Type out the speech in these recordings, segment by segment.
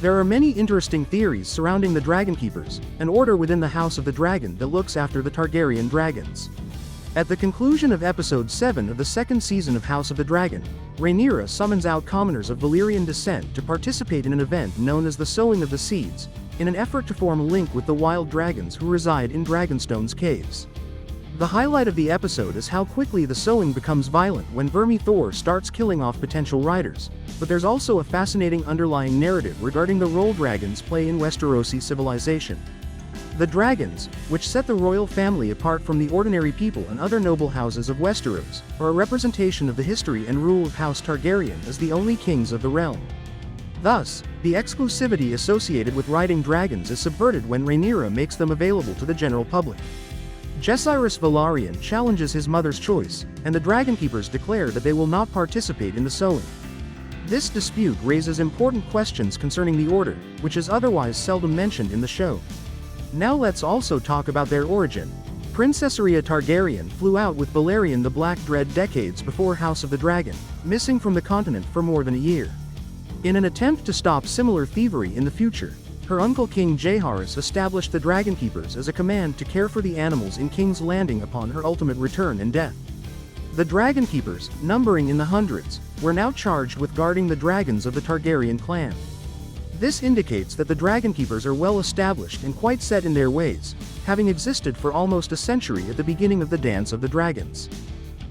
There are many interesting theories surrounding the Dragonkeepers, an order within the House of the Dragon that looks after the Targaryen dragons. At the conclusion of Episode 7 of the second season of House of the Dragon, Rhaenyra summons out commoners of Valyrian descent to participate in an event known as the Sowing of the Seeds, in an effort to form a link with the wild dragons who reside in Dragonstone's caves. The highlight of the episode is how quickly the sowing becomes violent when Vermi Thor starts killing off potential riders, but there's also a fascinating underlying narrative regarding the role dragons play in Westerosi civilization. The dragons, which set the royal family apart from the ordinary people and other noble houses of Westeros, are a representation of the history and rule of House Targaryen as the only kings of the realm. Thus, the exclusivity associated with riding dragons is subverted when Rhaenyra makes them available to the general public. Jaehaerys Velaryon challenges his mother's choice, and the Dragonkeepers declare that they will not participate in the sowing. This dispute raises important questions concerning the order, which is otherwise seldom mentioned in the show. Now let's also talk about their origin. Princess Rhea Targaryen flew out with Balerion the Black Dread decades before House of the Dragon, missing from the continent for more than a year. In an attempt to stop similar thievery in the future, her uncle King Jaehaerys established the Dragonkeepers as a command to care for the animals in King's Landing upon her ultimate return and death. The Dragonkeepers, numbering in the hundreds, were now charged with guarding the dragons of the Targaryen clan. This indicates that the Dragonkeepers are well established and quite set in their ways, having existed for almost a century at the beginning of the Dance of the Dragons.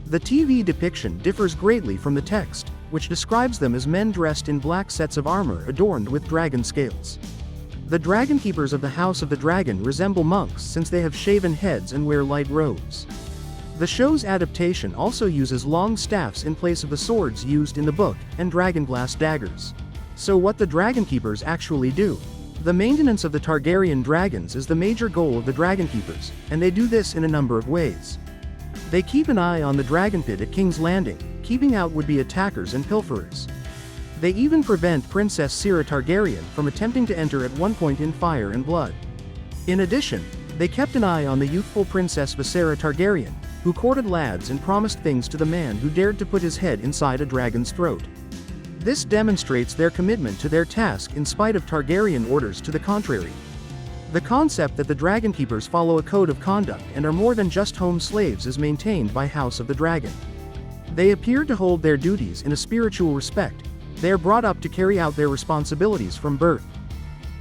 The TV depiction differs greatly from the text, which describes them as men dressed in black sets of armor adorned with dragon scales. The Dragonkeepers of the House of the Dragon resemble monks since they have shaven heads and wear light robes. The show's adaptation also uses long staffs in place of the swords used in the book, and dragonglass daggers. So what the Dragonkeepers actually do? The maintenance of the Targaryen dragons is the major goal of the Dragonkeepers, and they do this in a number of ways. They keep an eye on the dragon pit at King's Landing, keeping out would-be attackers and pilferers. They even prevent Princess Rhaenyra Targaryen from attempting to enter at one point in Fire and Blood. In addition, they kept an eye on the youthful Princess Visera Targaryen, who courted lads and promised things to the man who dared to put his head inside a dragon's throat. This demonstrates their commitment to their task in spite of Targaryen orders to the contrary. The concept that the Dragonkeepers follow a code of conduct and are more than just home slaves is maintained by House of the Dragon. They appear to hold their duties in a spiritual respect. They are brought up to carry out their responsibilities from birth.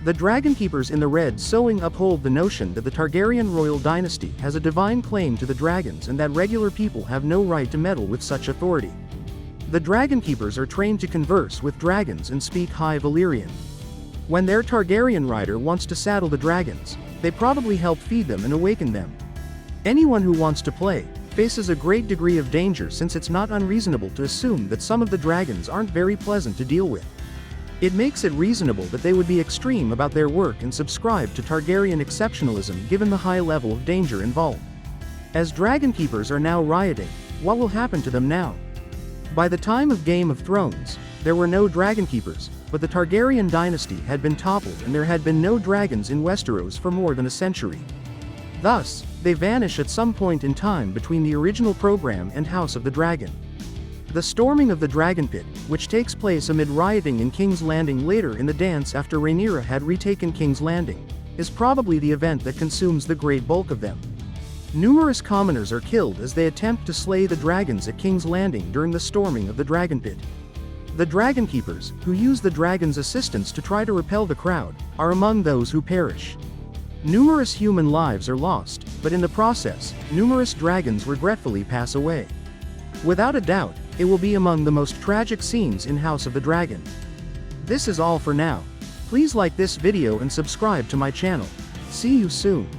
The Dragonkeepers in the Red Sowing uphold the notion that the Targaryen royal dynasty has a divine claim to the dragons and that regular people have no right to meddle with such authority. The Dragonkeepers are trained to converse with dragons and speak High Valyrian. When their Targaryen rider wants to saddle the dragons, they probably help feed them and awaken them. Anyone who wants to play faces a great degree of danger, since it's not unreasonable to assume that some of the dragons aren't very pleasant to deal with. It makes it reasonable that they would be extreme about their work and subscribe to Targaryen exceptionalism given the high level of danger involved. As Dragonkeepers are now rioting, what will happen to them now? By the time of Game of Thrones, there were no Dragonkeepers, but the Targaryen dynasty had been toppled and there had been no dragons in Westeros for more than a century. Thus, they vanish at some point in time between the original program and House of the Dragon. The storming of the Dragon Pit, which takes place amid rioting in King's Landing later in the dance after Rhaenyra had retaken King's Landing, is probably the event that consumes the great bulk of them. Numerous commoners are killed as they attempt to slay the dragons at King's Landing during the storming of the Dragon Pit. The Dragonkeepers, who use the dragon's assistance to try to repel the crowd, are among those who perish. Numerous human lives are lost, but in the process, numerous dragons regretfully pass away. Without a doubt, it will be among the most tragic scenes in House of the Dragon. This is all for now. Please like this video and subscribe to my channel. See you soon.